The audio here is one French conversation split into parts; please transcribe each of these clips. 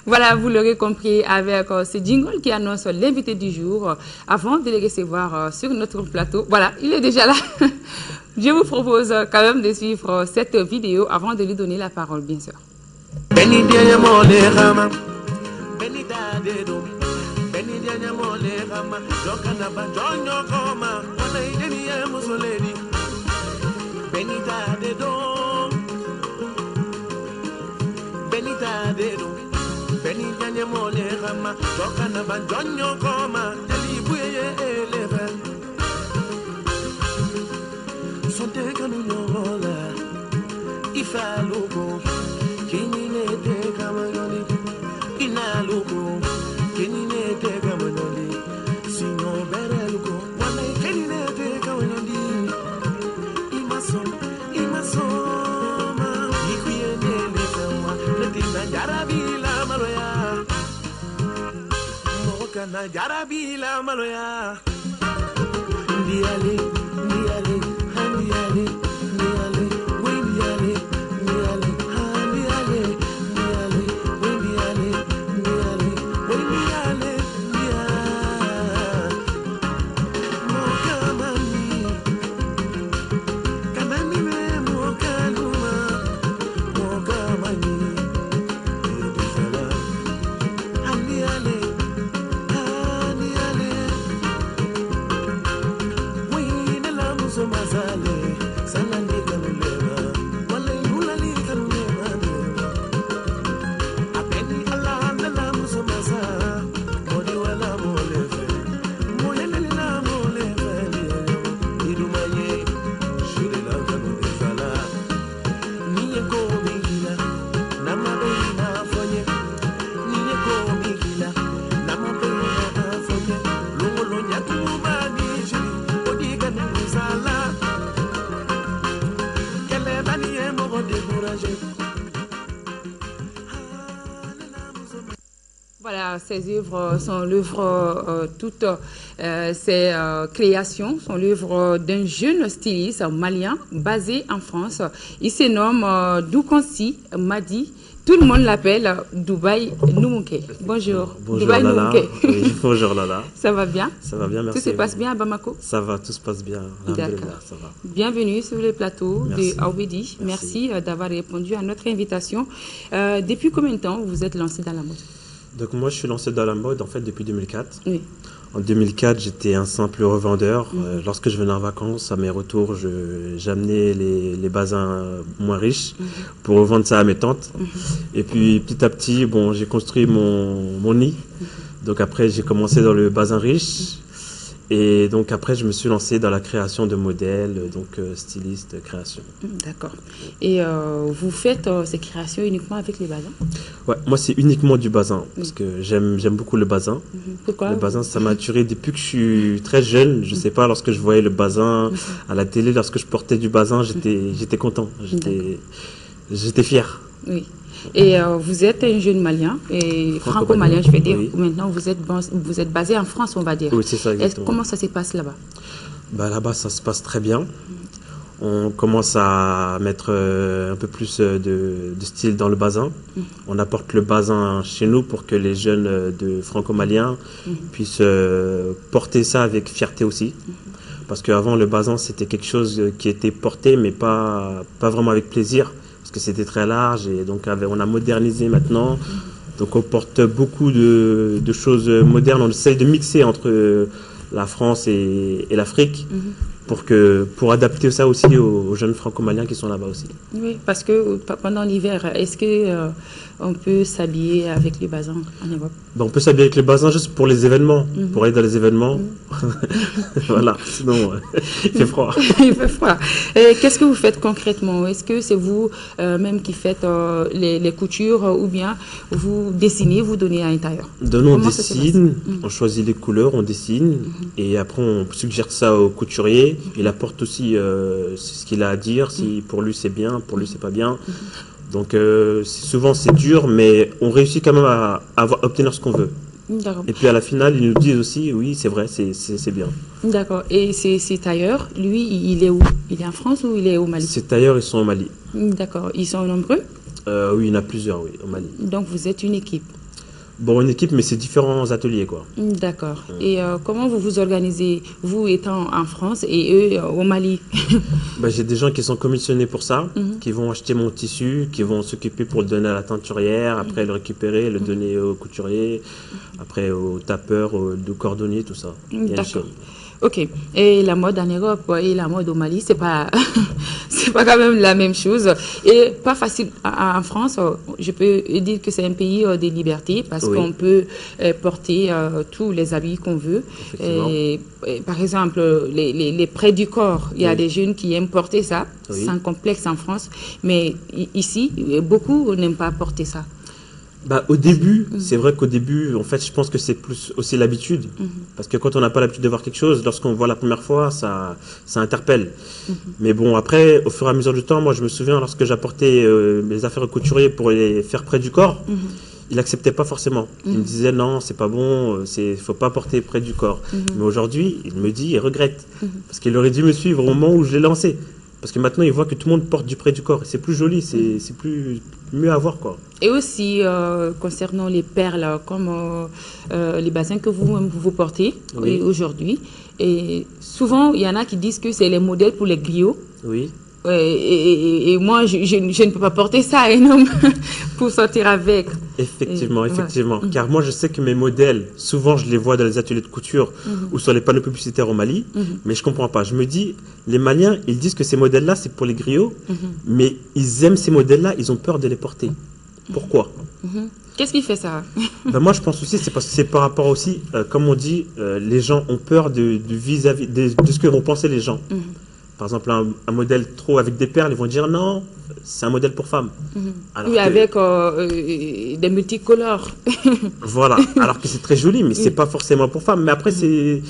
Voilà, vous l'aurez compris avec ce jingle qui annonce l'invité du jour. Avant de le recevoir sur notre plateau, voilà, il est déjà là. Je vous propose quand même de suivre cette vidéo avant de lui donner la parole, bien sûr. Jarabila maloya ndiale ndiale ndiale ndiale we ndiale ndiale ndiale ndiale we ndiale ndiale we ndiale ndiale mokamani kamani me mokaluma mokamani ndisala ndiale Voilà, ces œuvres sont l'œuvre, toutes ces créations sont l'œuvre d'un jeune styliste malien basé en France. Il se nomme Doukansi Madi. Tout le monde l'appelle Dubaï Noumunke. Bonjour. Bonjour Dubaï Lala. Oui, bonjour Lala. Ça va bien? Ça va bien, merci. Tout se passe bien à Bamako? Ça va, tout se passe bien. D'accord. Ça va. Bienvenue sur le plateau Merci. de Aouedi. Merci d'avoir répondu à notre invitation. Depuis combien de temps vous êtes lancé dans la mode? Donc moi, je suis lancé dans la mode en fait depuis 2004. Oui. En 2004, j'étais un simple revendeur. Lorsque je venais en vacances, à mes retours, j'amenais les bazins moins riches pour revendre ça à mes tantes. Et puis petit à petit, bon, j'ai construit mon nid. Donc après, j'ai commencé dans le bazin riche. Et donc après, je me suis lancé dans la création de modèles, donc styliste, création. D'accord. Et vous faites ces créations uniquement avec les bazins? Ouais, moi c'est uniquement du bazin, parce que j'aime beaucoup le bazin. Pourquoi? Le bazin, ça m'a attiré depuis que je suis très jeune. Je sais pas, lorsque je voyais le bazin à la télé, lorsque je portais du bazin, j'étais content, j'étais fier. Oui. Et vous êtes un jeune malien, et franco-malien, je vais dire. Oui. Maintenant, vous êtes basé en France, on va dire. Oui, c'est ça, exactement. Comment ça se passe là-bas? Bah, là-bas, ça se passe très bien. On commence à mettre un peu plus de style dans le bazin. On apporte le bazin chez nous pour que les jeunes de franco-maliens puissent porter ça avec fierté aussi. Parce qu'avant, le bazin, c'était quelque chose qui était porté, mais pas vraiment avec plaisir. Parce que c'était très large et donc on a modernisé maintenant. Donc on porte beaucoup de choses modernes. On essaye de mixer entre la France et l'Afrique pour adapter ça aussi aux jeunes franco-maliens qui sont là-bas aussi. Oui, parce que pendant l'hiver, est-ce que on peut s'habiller avec les bazins en Europe? Ben, on peut s'habiller avec les bazins juste pour les événements, pour aller dans les événements. Voilà, sinon il fait froid. Il fait froid. Qu'est-ce que vous faites concrètement? Est-ce que c'est vous même qui faites les coutures ou bien vous dessinez, vous donnez à l'intérieur? Nous, on dessine, on choisit les couleurs, on dessine et après on suggère ça au couturier. Il apporte aussi ce qu'il a à dire, si pour lui c'est bien, pour lui c'est pas bien. Donc souvent c'est dur, mais on réussit quand même à obtenir ce qu'on veut. D'accord. Et puis à la finale, ils nous disent aussi, oui, c'est vrai, c'est bien. D'accord. Et c'est tailleur, lui, il est où? Il est en France ou il est au Mali? Ces tailleurs, ils sont au Mali. D'accord. Ils sont nombreux? Oui, il y en a plusieurs, oui, au Mali. Donc vous êtes une équipe. Bon, une équipe, mais c'est différents ateliers, quoi. D'accord. Et comment vous vous organisez, vous étant en France et eux au Mali? Bah, j'ai des gens qui sont commissionnés pour ça, qui vont acheter mon tissu, qui vont s'occuper pour le donner à la teinturière, après le récupérer, le donner au couturier, après au tapeur, au cordonnier, tout ça. Il y a une D'accord. chaîne. Ok. Et la mode en Europe et la mode au Mali, c'est pas, c'est pas quand même la même chose. Et pas facile. En France, je peux dire que c'est un pays de liberté parce Oui. qu'on peut porter tous les habits qu'on veut. Effectivement. Et par exemple, les près du corps, il y a Oui. des jeunes qui aiment porter ça, Oui. sans complexe en France. Mais ici, beaucoup n'aiment pas porter ça. Bah, au début, c'est vrai qu'au début, en fait, je pense que c'est plus aussi l'habitude. Parce que quand on n'a pas l'habitude de voir quelque chose, lorsqu'on voit la première fois, ça interpelle. Mais bon, après, au fur et à mesure du temps, moi, je me souviens, lorsque j'apportais mes affaires au couturier pour les faire près du corps, il n'acceptait pas forcément. Il me disait non, c'est pas bon, faut pas porter près du corps. Mais aujourd'hui, il me dit, il regrette. Parce qu'il aurait dû me suivre au moment où je l'ai lancé. Parce que maintenant, il voit que tout le monde porte du près du corps. C'est plus joli, c'est plus mieux à voir, quoi. Et aussi, concernant les perles, comme les bassins que vous portez Oui. aujourd'hui, et souvent, il y en a qui disent que c'est les modèles pour les griots. Oui. Et moi, je ne peux pas porter ça, un homme, pour sortir avec. Effectivement, Et- effectivement. Car moi, je sais que mes modèles, souvent, je les vois dans les ateliers de couture ou sur les panneaux publicitaires au Mali, mais je comprends pas. Je me dis, les Maliens, ils disent que ces modèles-là, c'est pour les griots, mais ils aiment ces modèles-là, ils ont peur de les porter. Pourquoi? Qu'est-ce qui fait ça? Ben moi, je pense aussi, c'est parce que c'est par rapport aussi, comme on dit, les gens ont peur du vis-à-vis, de ce que vont penser les gens. Par exemple, un modèle trop avec des perles, ils vont dire non, c'est un modèle pour femmes. Alors Oui, que- avec des multicolores. Voilà, alors que c'est très joli, mais c'est pas forcément pour femmes. Mais après, c'est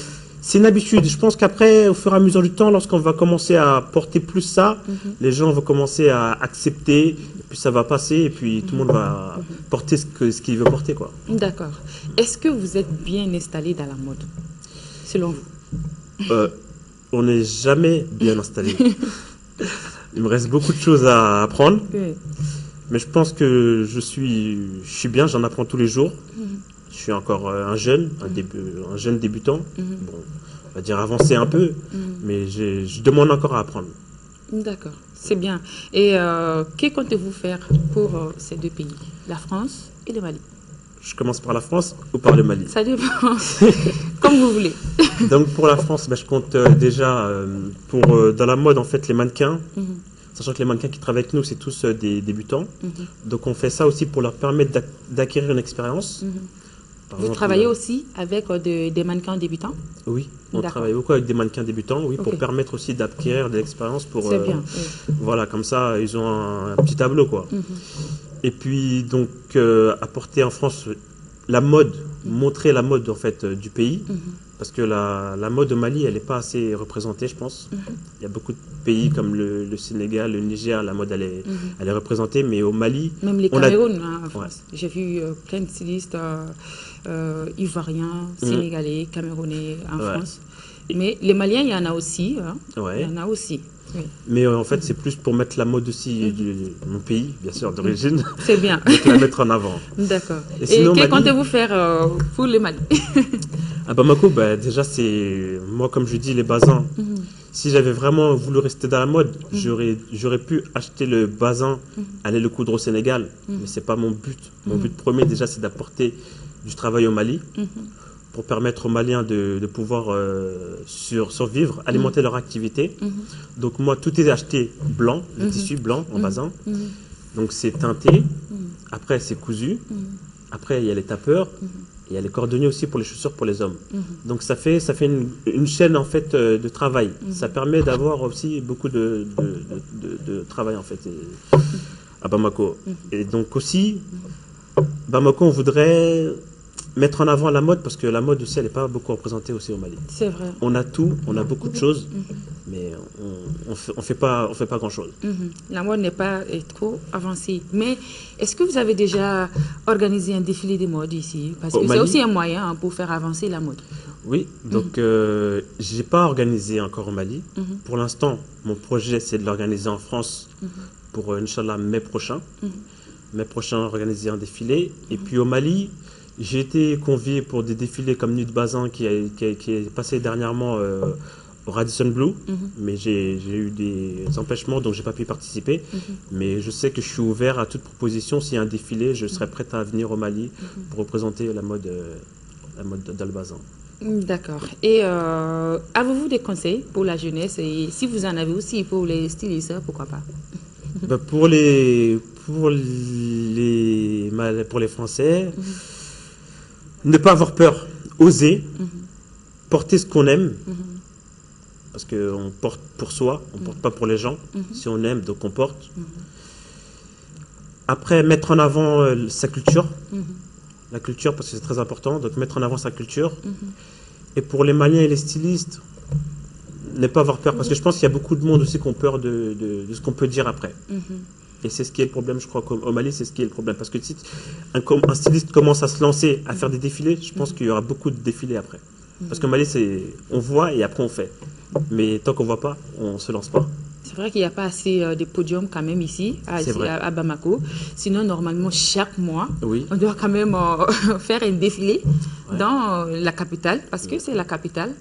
une habitude. Je pense qu'après, au fur et à mesure du temps, lorsqu'on va commencer à porter plus ça, les gens vont commencer à accepter, et puis ça va passer, et puis tout le monde va porter ce qu'il veut porter, quoi. D'accord. Est-ce que vous êtes bien installé dans la mode, selon vous? On n'est jamais bien installé. Il me reste beaucoup de choses à apprendre, Oui. mais je pense que je suis bien, j'en apprends tous les jours. Je suis encore un jeune, un jeune débutant. Bon, on va dire avancé un peu, mais je demande encore à apprendre. D'accord, c'est bien. Et que comptez-vous faire pour ces deux pays, la France et le Mali? Je commence par la France ou par le Mali. Ça dépend, comme vous voulez. Donc pour la France, ben, je compte déjà dans la mode en fait les mannequins. Sachant que les mannequins qui travaillent avec nous, c'est tous des débutants. Donc on fait ça aussi pour leur permettre d'acquérir une expérience. Par Vous exemple, travaillez aussi avec des mannequins débutants? Oui, on D'accord. travaille beaucoup avec des mannequins débutants, oui, pour Ok. permettre aussi d'acquérir de l'expérience pour. C'est bien. Oui. Voilà, comme ça, ils ont un petit tableau, quoi. Et puis donc apporter en France la mode, montrer la mode en fait du pays, parce que la mode au Mali, elle n'est pas assez représentée, je pense. Il y a beaucoup de pays comme le Sénégal, le Niger, la mode elle est représentée, mais au Mali, Même les on a- Cameroun, hein, en France. J'ai vu plein de stylistes ivoiriens, sénégalais, camerounais en Ouais. France. Mais les Maliens, il y en a aussi. Hein. Ouais. Il y en a aussi. Oui. Mais en fait, c'est plus pour mettre la mode aussi de mon pays, bien sûr, d'origine, C'est bien. donc la mettre en avant. D'accord. Et Et, sinon, que Mali- comptez-vous faire pour le Mali? À Bamako, bah, déjà, c'est moi, comme je dis, les basins. Si j'avais vraiment voulu rester dans la mode, j'aurais pu acheter le basin, aller le coudre au Sénégal. Mais c'est pas mon but. Mon but premier, déjà, c'est d'apporter du travail au Mali pour permettre aux Maliens de pouvoir survivre, alimenter leur activité. Donc, moi, tout est acheté blanc, le tissu blanc en basin. Donc, c'est teinté. Après, c'est cousu. Après, il y a les tapeurs. Il y a les cordonniers aussi pour les chaussures pour les hommes. Donc ça fait une chaîne en fait de travail. Ça permet d'avoir aussi beaucoup de travail en fait à Bamako. Et donc aussi, Bamako, on voudrait mettre en avant la mode parce que la mode aussi, elle n'est pas beaucoup représentée aussi au Mali. C'est vrai. On a tout, on a beaucoup de choses, mais on fait pas grand-chose. La mode n'est pas trop avancée. Mais est-ce que vous avez déjà organisé un défilé de mode ici? Parce Au que c'est Mali? aussi un moyen pour faire avancer la mode. Oui, donc j'ai pas organisé encore au Mali. Pour l'instant, mon projet c'est de l'organiser en France pour Inch'Allah mai prochain. Mai prochain, organiser un défilé. Et puis au Mali, j'ai été convié pour des défilés comme Nuit de Bazin qui est passé dernièrement au Radisson Blu, mais j'ai eu des empêchements donc j'ai pas pu participer. Mais je sais que je suis ouvert à toute proposition. S'il y a un défilé, je serai prêt à venir au Mali pour représenter la mode d'Al-Bazin. D'accord. Et avez-vous des conseils pour la jeunesse? Et si vous en avez aussi pour les stylistes, pourquoi pas? Bah, pour les Français, ne pas avoir peur, oser, porter ce qu'on aime, parce qu'on porte pour soi, on porte pas pour les gens. Si on aime, donc on porte. Après, mettre en avant sa culture, la culture parce que c'est très important, donc mettre en avant sa culture. Et pour les Maliens et les stylistes, ne pas avoir peur, parce que je pense qu'il y a beaucoup de monde aussi qui ont peur de ce qu'on peut dire après. Et c'est ce qui est le problème, je crois qu'au Mali, c'est ce qui est le problème. Parce que si un styliste commence à se lancer, à faire des défilés, je pense qu'il y aura beaucoup de défilés après. Parce qu'au Mali, on voit et après on fait. Mais tant qu'on ne voit pas, on ne se lance pas. C'est vrai qu'il n'y a pas assez de podiums quand même ici, à Bamako. Sinon, normalement, chaque mois, on doit quand même faire un défilé dans la capitale, parce que c'est la capitale.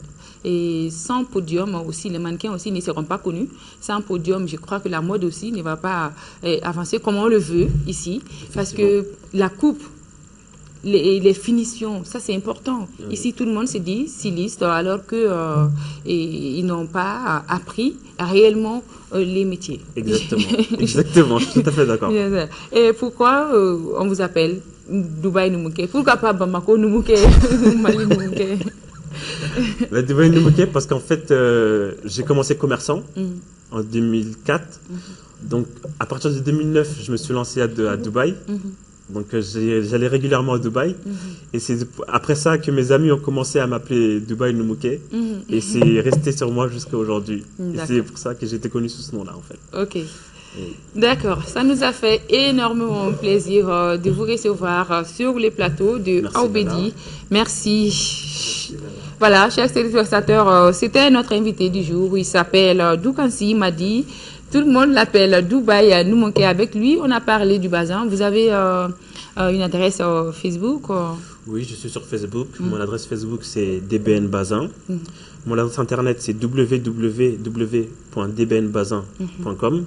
Et sans podium aussi, les mannequins aussi ne seront pas connus. Sans podium, je crois que la mode aussi ne va pas avancer comme on le veut ici. Parce que la coupe, les finitions, ça c'est important. Ici, tout le monde se dit styliste, alors qu'ils n'ont pas appris réellement les métiers. Exactement, exactement, je suis tout à fait d'accord. Et pourquoi on vous appelle Dubaï Numouké? Pourquoi pas Bamako Numouké, Mali Numouké? Dubaï Numouké, parce qu'en fait, j'ai commencé commerçant en 2004. Donc, à partir de 2009, je me suis lancé à Dubaï. Donc, j'allais régulièrement à Dubaï. Et c'est après ça que mes amis ont commencé à m'appeler Dubaï Numouké. Et c'est resté sur moi jusqu'à aujourd'hui. Et c'est pour ça que j'ai été connu sous ce nom-là, en fait. Ok. D'accord, ça nous a fait énormément plaisir de vous recevoir sur les plateaux de Aobedi. Merci. Voilà, chers téléspectateurs, c'était notre invité du jour. Il s'appelle Doukansi Madi. Tout le monde l'appelle Dubaï Numouké. Avec lui, on a parlé du bazin. Vous avez une adresse Facebook? Oui, je suis sur Facebook. Mon adresse Facebook, c'est DBN Bazin. Mon adresse internet, c'est www.dbnbazin.com.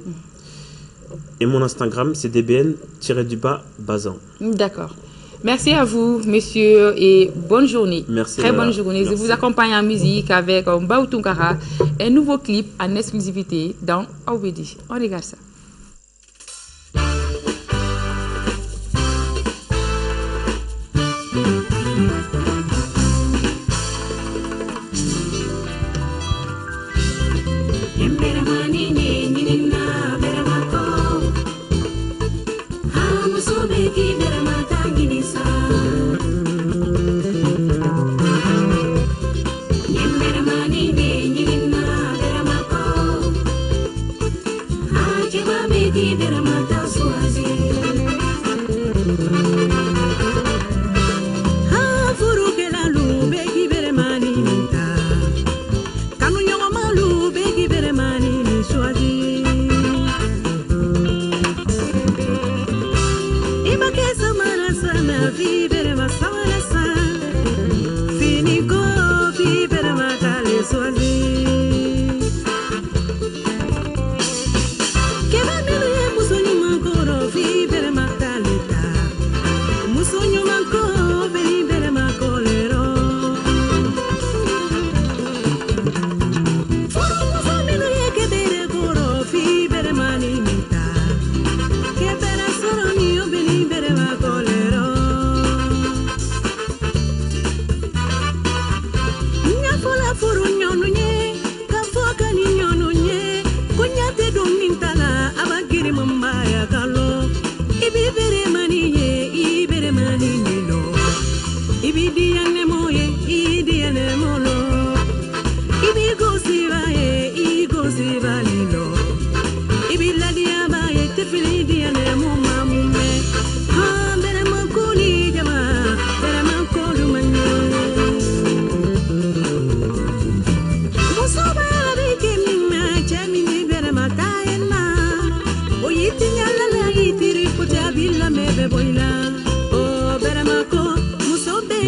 Et mon Instagram, c'est dbn-bazin. D'accord. Merci à vous, messieurs, et bonne journée. Merci. Très bonne journée. Merci. Je vous accompagne en musique avec Mbaou Tunkara, un nouveau clip en exclusivité dans Aobedi. On regarde ça. Keba milu ye musoni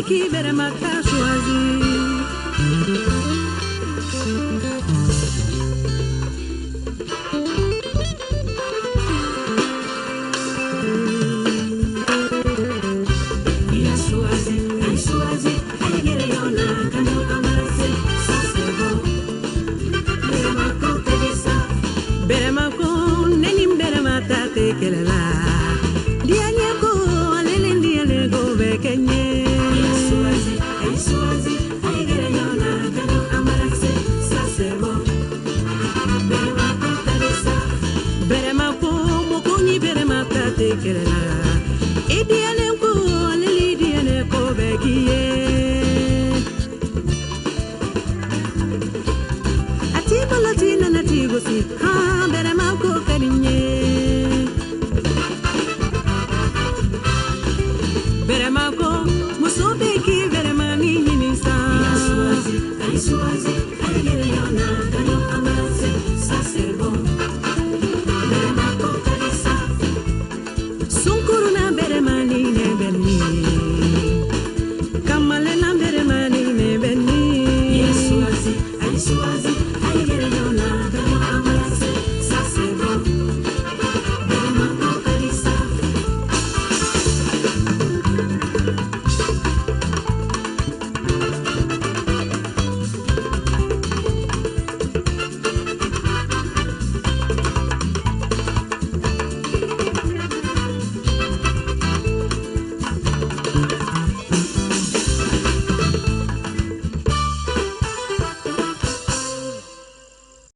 celui qui vraiment t'a choisi. Querela